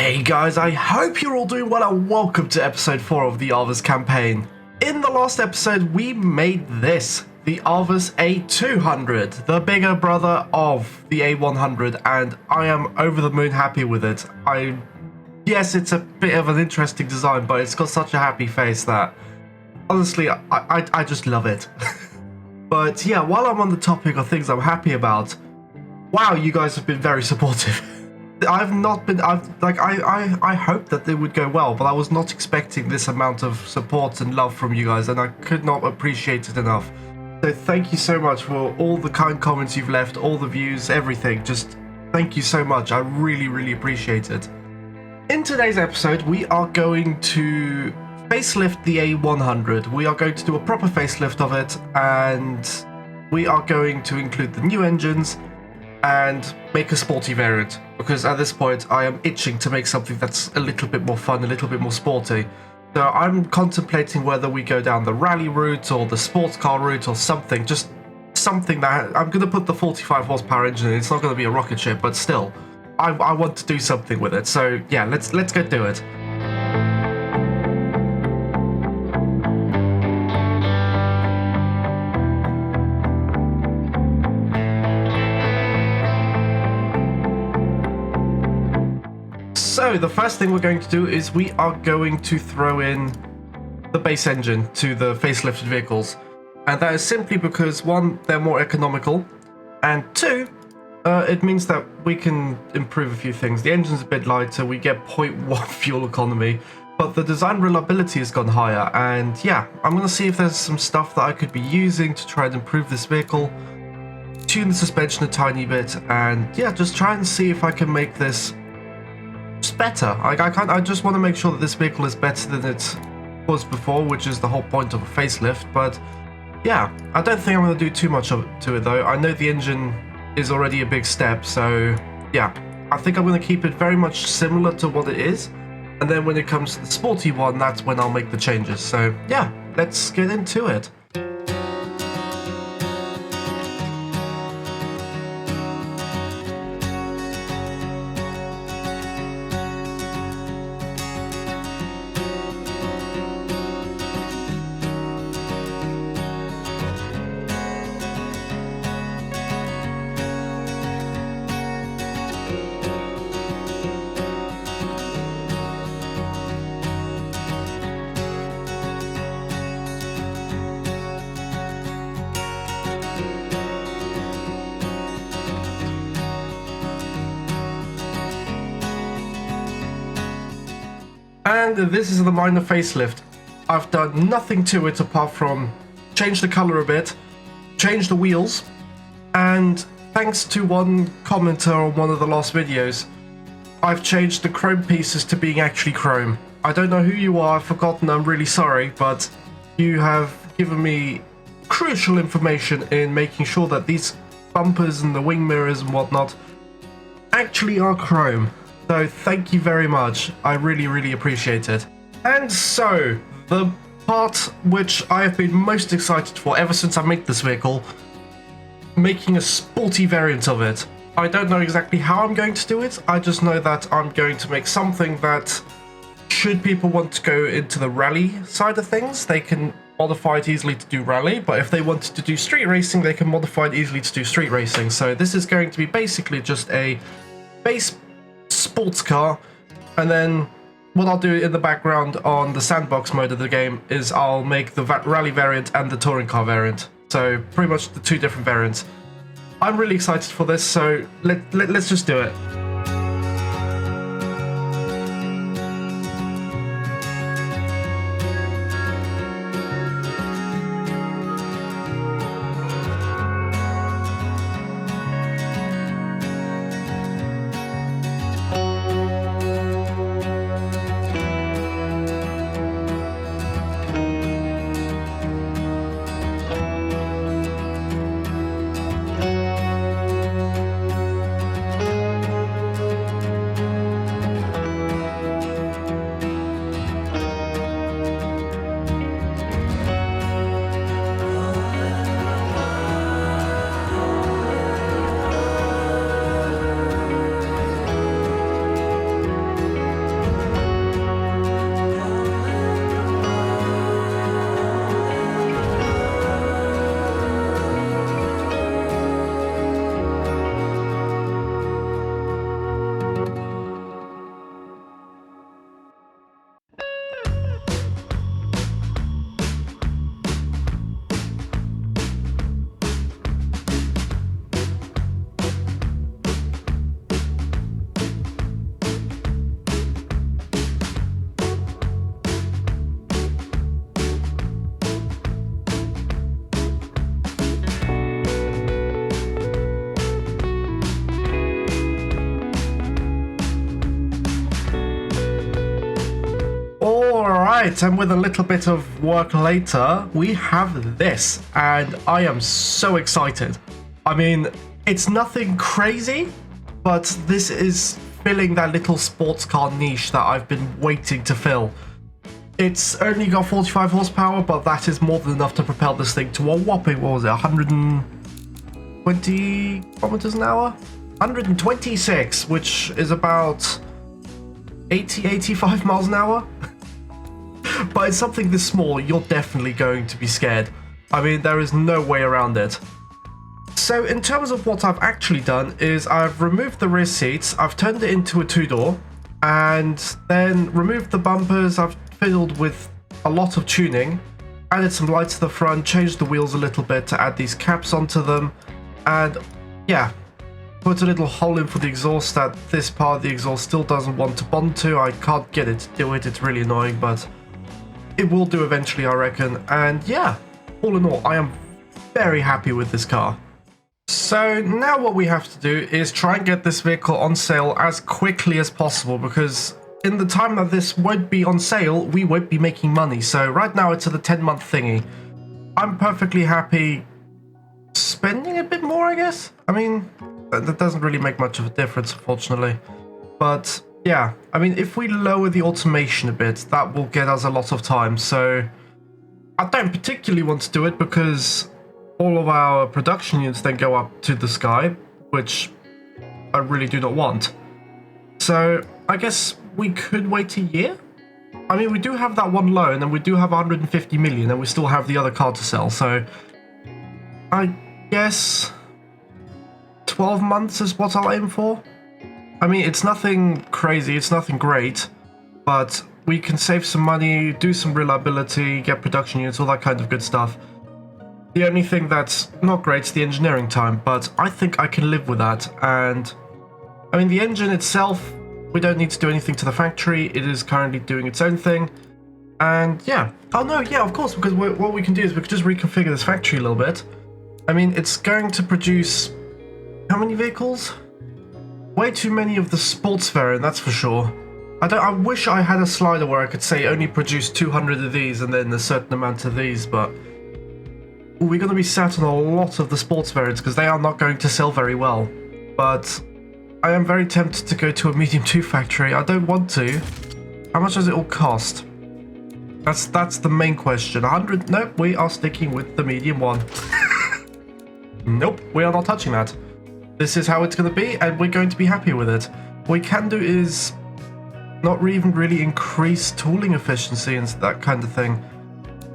Hey guys, I hope you're all doing well and welcome to episode 4 of the Avus campaign. In the last episode, we made this, the Avus A200, the bigger brother of the A100, and I am over the moon happy with it. Yes, it's a bit of an interesting design, but it's got such a happy face that, honestly, I just love it. But yeah, while I'm on the topic of things I'm happy about, wow, you guys have been very supportive. I hoped that it would go well, but I was not expecting this amount of support and love from you guys, and I could not appreciate it enough. So thank you so much for all the kind comments you've left, all the views, everything. Just thank you so much. I really appreciate it. In today's episode, we are going to facelift the A100. We are going to do a proper facelift of it, and we are going to include the new engines and make a sporty variant, because at this point I am itching to make something that's a little bit more fun, a little bit more sporty. So I'm contemplating whether we go down the rally route or the sports car route or something, just something that I'm going to put the 45 horsepower engine in. It's not going to be a rocket ship, but still, I want to do something with it. So yeah, let's go do it. So the first thing we're going to do is we are going to throw in the base engine to the facelifted vehicles, and that is simply because, one, they're more economical, and two, it means that we can improve a few things. The engine's a bit lighter, we get 0.1 fuel economy, but the design reliability has gone higher, and yeah, I'm going to see if there's some stuff that I could be using to try and improve this vehicle, tune the suspension a tiny bit, and yeah, just try and see if I can make this better. I just want to make sure that this vehicle is better than it was before, which is the whole point of a facelift. But yeah, I don't think I'm going to do too much to it though. I know the engine is already a big step, so yeah, I think I'm going to keep it very much similar to what it is, and then when it comes to the sporty one, that's when I'll make the changes. So yeah, let's get into it. And this is the minor facelift. I've done nothing to it apart from change the color a bit, change the wheels, and thanks to one commenter on one of the last videos, I've changed the chrome pieces to being actually chrome. I don't know who you are, I've forgotten, I'm really sorry, but you have given me crucial information in making sure that these bumpers and the wing mirrors and whatnot actually are chrome. So thank you very much, I really appreciate it. And so, the part which I have been most excited for ever since I made this vehicle, making a sporty variant of it. I don't know exactly how I'm going to do it, I just know that I'm going to make something that, should people want to go into the rally side of things, they can modify it easily to do rally, but if they wanted to do street racing, they can modify it easily to do street racing. So this is going to be basically just a base sports car, and then what I'll do in the background on the sandbox mode of the game is I'll make the rally variant and the touring car variant. So pretty much the two different variants. I'm really excited for this, so let's just do it. Right, and with a little bit of work later, we have this, and I am so excited. I mean, it's nothing crazy, but this is filling that little sports car niche that I've been waiting to fill. It's only got 45 horsepower, but that is more than enough to propel this thing to a whopping, what was it, 120 kilometers an hour? 126, which is about 85 miles an hour. But it's something this small, you're definitely going to be scared. I mean, there is no way around it. So in terms of what I've actually done is I've removed the rear seats, I've turned it into a two-door, and then removed the bumpers. I've fiddled with a lot of tuning, added some lights to the front, changed the wheels a little bit to add these caps onto them, and yeah, put a little hole in for the exhaust that this part of the exhaust still doesn't want to bond to. I can't get it to do it, it's really annoying, but it will do eventually, I reckon. And yeah, all in all, I am very happy with this car. So now what we have to do is try and get this vehicle on sale as quickly as possible, because in the time that this won't be on sale, we won't be making money. So right now it's at the 10-month thingy. I'm perfectly happy spending a bit more, I guess. I mean, that doesn't really make much of a difference, unfortunately. But yeah, I mean, if we lower the automation a bit, that will get us a lot of time. So I don't particularly want to do it because all of our production units then go up to the sky, which I really do not want. So I guess we could wait a year. I mean, we do have that one loan and we do have 150 million and we still have the other car to sell. So I guess 12 months is what I'll aim for. I mean, it's nothing crazy, it's nothing great, but we can save some money, do some reliability, get production units, all that kind of good stuff. The only thing that's not great is the engineering time, but I think I can live with that. And I mean, the engine itself, we don't need to do anything to the factory. It is currently doing its own thing. And yeah, oh no, yeah, of course, because what we can do is we can just reconfigure this factory a little bit. I mean, it's going to produce how many vehicles? Way too many of the sports variant, that's for sure. I wish I had a slider where I could say only produce 200 of these and then a certain amount of these, but we're going to be sat on a lot of the sports variants because they are not going to sell very well. But I am very tempted to go to a medium 2 factory. I don't want to. How much does it all cost? That's the main question. 100? Nope, we are sticking with the medium 1. Nope, we are not touching that. This is how it's going to be, and we're going to be happy with it. What we can do is not even really increase tooling efficiency and that kind of thing.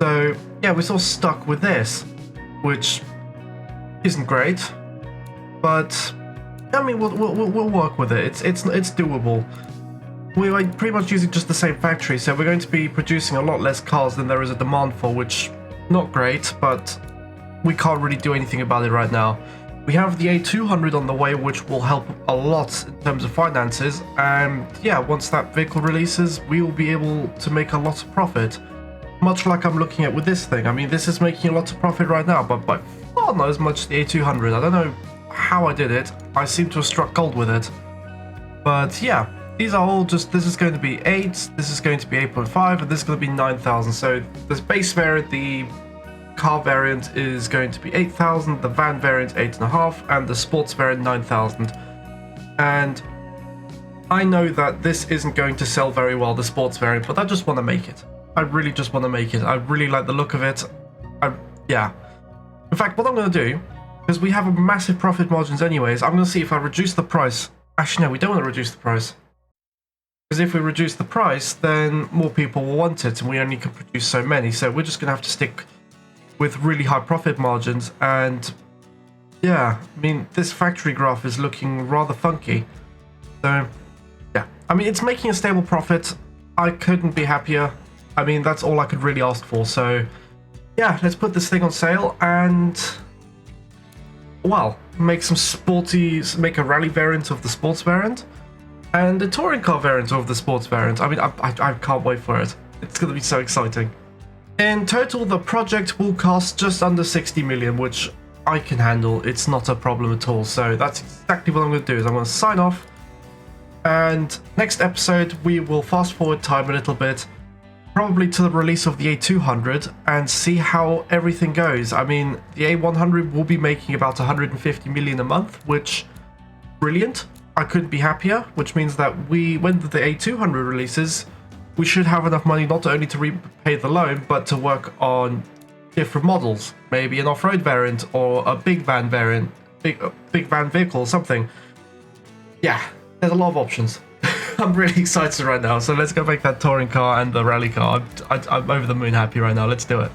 So yeah, we're sort of stuck with this, which isn't great. But I mean, we'll work with it. It's doable. We're pretty much using just the same factory, so we're going to be producing a lot less cars than there is a demand for, which not great, but we can't really do anything about it right now. We have the A200 on the way, which will help a lot in terms of finances, and yeah, once that vehicle releases, we will be able to make a lot of profit. Much like I'm looking at with this thing. I mean, this is making a lot of profit right now, but by far not as much as the A200. I don't know how I did it. I seem to have struck gold with it. But yeah, these are all just, this is going to be 8, this is going to be 8.5, and this is going to be 9,000. So this base variant, the car variant is going to be 8,000, the van variant 8.5, and the sports variant 9,000. And I know that this isn't going to sell very well, the sports variant, but I just want to make it. I really just want to make it. I really like the look of it. Yeah. In fact, what I'm going to do, because we have a massive profit margins anyways, I'm going to see if I reduce the price. Actually, no, we don't want to reduce the price. Because if we reduce the price, then more people will want it, and we only can produce so many. So we're just going to have to stick with really high profit margins. And yeah, I mean, this factory graph is looking rather funky. So yeah, I mean, it's making a stable profit. I couldn't be happier. I mean, that's all I could really ask for. So yeah, let's put this thing on sale and, well, make some sporty, make a rally variant of the sports variant and a touring car variant of the sports variant. I mean, I can't wait for it. It's going to be so exciting. In total, the project will cost just under 60 million, which I can handle. It's not a problem at all. So that's exactly what I'm going to do, is I'm going to sign off. And next episode, we will fast forward time a little bit. probably to the release of the A200 and see how everything goes. I mean, the A100 will be making about 150 million a month, which, brilliant. I couldn't be happier, which means that when the A200 releases, we should have enough money not only to repay the loan, but to work on different models. Maybe an off-road variant or a big van variant, big van vehicle or something. Yeah, there's a lot of options. I'm really excited right now, so let's go make that touring car and the rally car. I'm over the moon happy right now. Let's do it.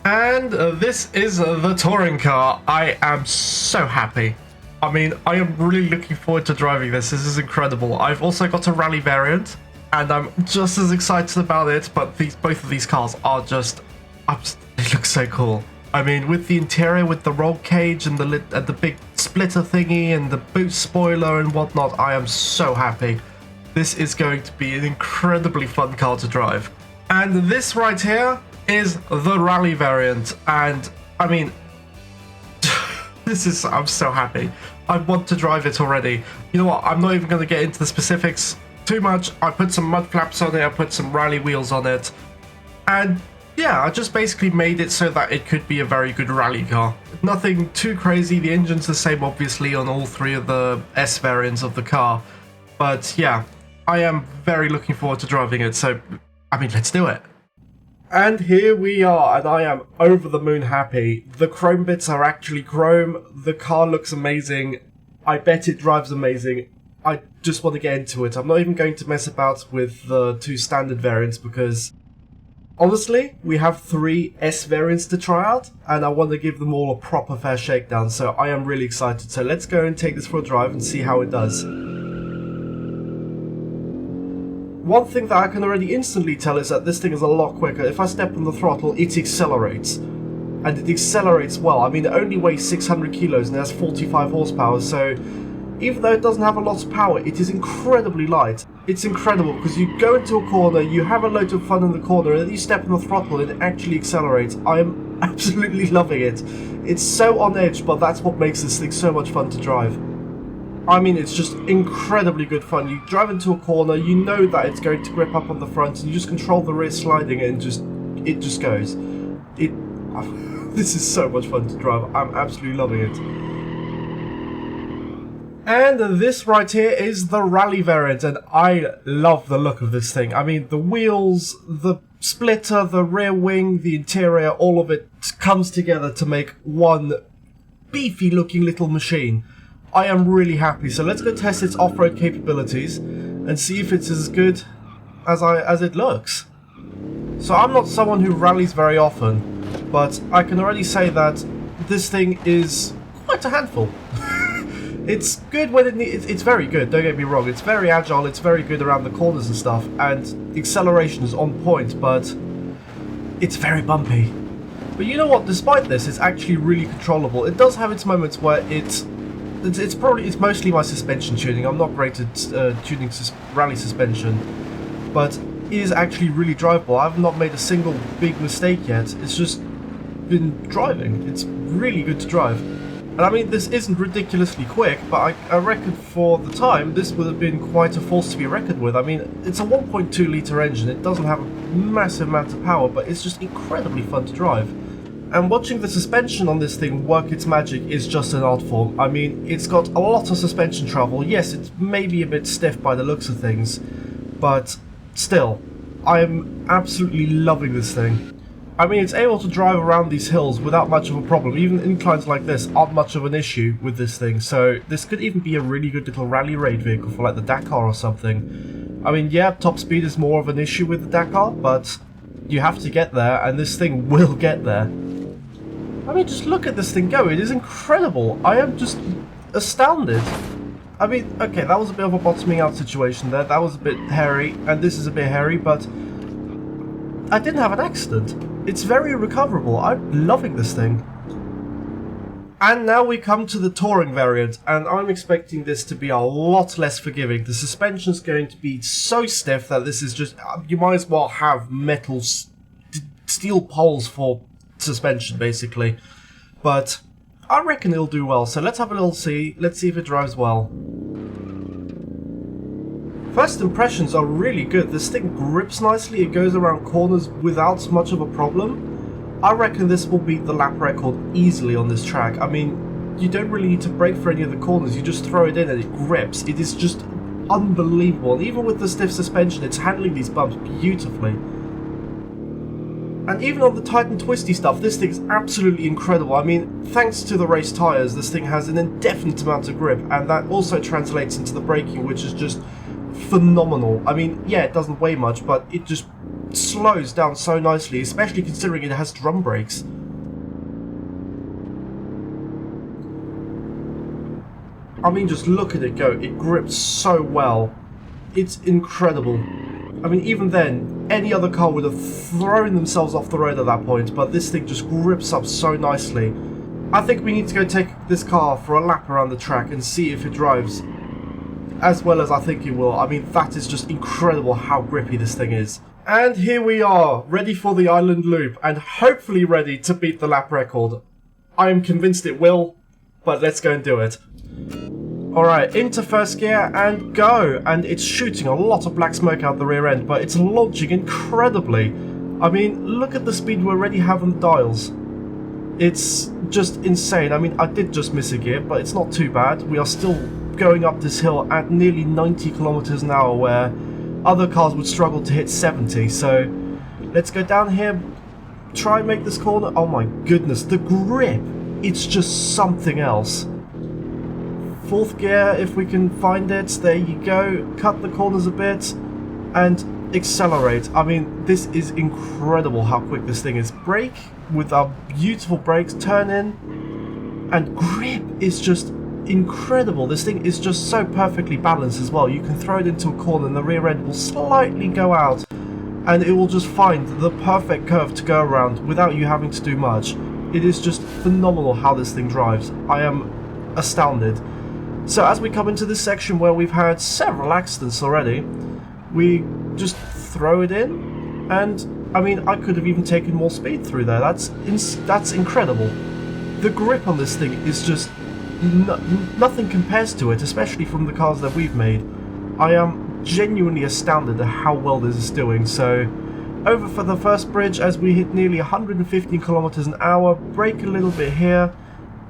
And this is the touring car. I am so happy. I mean, I am really looking forward to driving this. This is incredible. I've also got a rally variant, and I'm just as excited about it, but both of these cars are they look so cool. I mean, with the interior, with the roll cage and the big splitter thingy and the boot spoiler and whatnot, I am so happy. This is going to be an incredibly fun car to drive. And this right here is the rally variant, and I mean, I'm so happy. I want to drive it already. You know what, I'm not even going to get into the specifics too much. I put some mud flaps on it, I put some rally wheels on it, and yeah, I just basically made it so that it could be a very good rally car. Nothing too crazy. The engine's the same obviously on all three of the S variants of the car, but yeah, I am very looking forward to driving it, so I mean, let's do it. And here we are, and I am over the moon happy. The chrome bits are actually chrome, the car looks amazing, I bet it drives amazing. I just want to get into it. I'm not even going to mess about with the two standard variants because, honestly, we have 3 S variants to try out, and I want to give them all a proper fair shakedown, so I am really excited. So let's go and take this for a drive and see how it does. One thing that I can already instantly tell is that this thing is a lot quicker. If I step on the throttle, it accelerates. And it accelerates well. I mean, it only weighs 600 kilos and it has 45 horsepower, so even though it doesn't have a lot of power, it is incredibly light. It's incredible because you go into a corner, you have a load of fun in the corner, and then you step on the throttle and it actually accelerates. I am absolutely loving it. It's so on edge, but that's what makes this thing so much fun to drive. I mean, it's just incredibly good fun. You drive into a corner, you know that it's going to grip up on the front, and you just control the rear sliding and it just goes. This is so much fun to drive. I'm absolutely loving it. And this right here is the rally variant, and I love the look of this thing. I mean, the wheels, the splitter, the rear wing, the interior, all of it comes together to make one beefy looking little machine. I am really happy, so let's go test its off-road capabilities and see if it's as good as it looks. So I'm not someone who rallies very often, but I can already say that this thing is quite a handful. It's good when it needs. It's very good, don't get me wrong. It's very agile, it's very good around the corners and stuff, and the acceleration is on point, but it's very bumpy. But you know what, despite this, it's actually really controllable. It does have its moments where it's mostly my suspension tuning. I'm not great at tuning rally suspension, but it is actually really drivable. I've not made a single big mistake yet. It's just been driving. It's really good to drive. And I mean, this isn't ridiculously quick, but I reckon for the time, this would have been quite a force to be reckoned with. I mean, it's a 1.2 litre engine. It doesn't have a massive amount of power, but it's just incredibly fun to drive. And watching the suspension on this thing work its magic is just an art form. I mean, it's got a lot of suspension travel. Yes, it's maybe a bit stiff by the looks of things, but still, I'm absolutely loving this thing. I mean, it's able to drive around these hills without much of a problem. Even inclines like this aren't much of an issue with this thing, so this could even be a really good little rally raid vehicle for like the Dakar or something. I mean, yeah, top speed is more of an issue with the Dakar, but you have to get there, and this thing will get there. I mean, just look at this thing go. It is incredible. I am just astounded. I mean, okay, that was a bit of a bottoming out situation there. That was a bit hairy, and this is a bit hairy, but I didn't have an accident. It's very recoverable. I'm loving this thing. And now we come to the touring variant, and I'm expecting this to be a lot less forgiving. The suspension's going to be so stiff that this is just... you might as well have metal steel poles for suspension, basically. But I reckon it'll do well, so let's have a little see. Let's see if it drives well. First impressions are really good. This thing grips nicely, it goes around corners without much of a problem. I reckon this will beat the lap record easily on this track. I mean, you don't really need to brake for any of the corners, you just throw it in and it grips. It is just unbelievable. And even with the stiff suspension, it's handling these bumps beautifully. And even on the tight and twisty stuff, this thing's absolutely incredible. I mean, thanks to the race tyres, this thing has an indefinite amount of grip, and that also translates into the braking, which is just phenomenal. I mean, yeah, it doesn't weigh much, but it just slows down so nicely, especially considering it has drum brakes. I mean, just look at it go. It grips so well. It's incredible. I mean, even then, any other car would have thrown themselves off the road at that point, but this thing just grips up so nicely. I think we need to go take this car for a lap around the track and see if it drives as well as I think it will. I mean, that is just incredible how grippy this thing is. And here we are, ready for the island loop, and hopefully ready to beat the lap record. I am convinced it will, but let's go and do it. Alright, into first gear and go! And it's shooting a lot of black smoke out the rear end, but it's launching incredibly. I mean, look at the speed we already have on the dials. It's just insane. I mean, I did just miss a gear, but it's not too bad. We are still going up this hill at nearly 90 kilometers an hour, where other cars would struggle to hit 70. So let's go down here, try and make this corner. Oh my goodness, the grip, it's just something else. Fourth gear, if we can find it. There you go. Cut the corners a bit and accelerate. I mean, this is incredible how quick this thing is. Brake with our beautiful brakes, turn in, and grip is just incredible. This thing is just so perfectly balanced as well. You can throw it into a corner and the rear end will slightly go out and it will just find the perfect curve to go around without you having to do much. It is just phenomenal how this thing drives. I am astounded. So as we come into this section where we've had several accidents already, we just throw it in, and I mean, I could have even taken more speed through there. That's incredible. The grip on this thing is just nothing compares to it, especially from the cars that we've made. I am genuinely astounded at how well this is doing. So over for the first bridge as we hit nearly 115 kilometers an hour, brake a little bit here,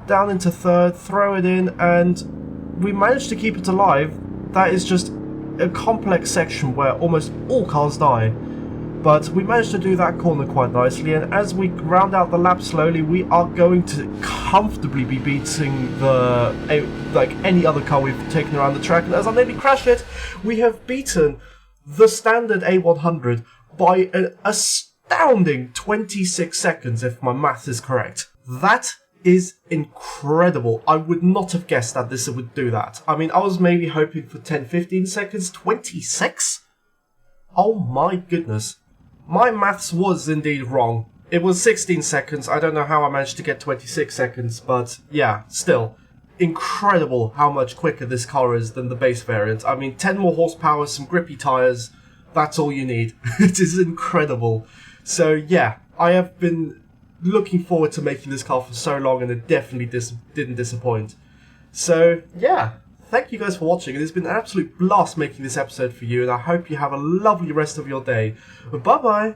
down into third, throw it in, and we managed to keep it alive. That is just a complex section where almost all cars die. But we managed to do that corner quite nicely, and as we round out the lap slowly, we are going to comfortably be beating like any other car we've taken around the track. And as I nearly crashed it, we have beaten the standard A100 by an astounding 26 seconds, if my math is correct. That is incredible. I would not have guessed that this would do that. I mean, I was maybe hoping for 10-15 seconds. 26? Oh my goodness. My maths was indeed wrong. It was 16 seconds. I don't know how I managed to get 26 seconds, but yeah, still. Incredible how much quicker this car is than the base variant. I mean, 10 more horsepower, some grippy tyres, that's all you need. It is incredible. So yeah, I have been looking forward to making this car for so long, and it definitely didn't disappoint. So yeah, thank you guys for watching. It has been an absolute blast making this episode for you, and I hope you have a lovely rest of your day. Bye bye!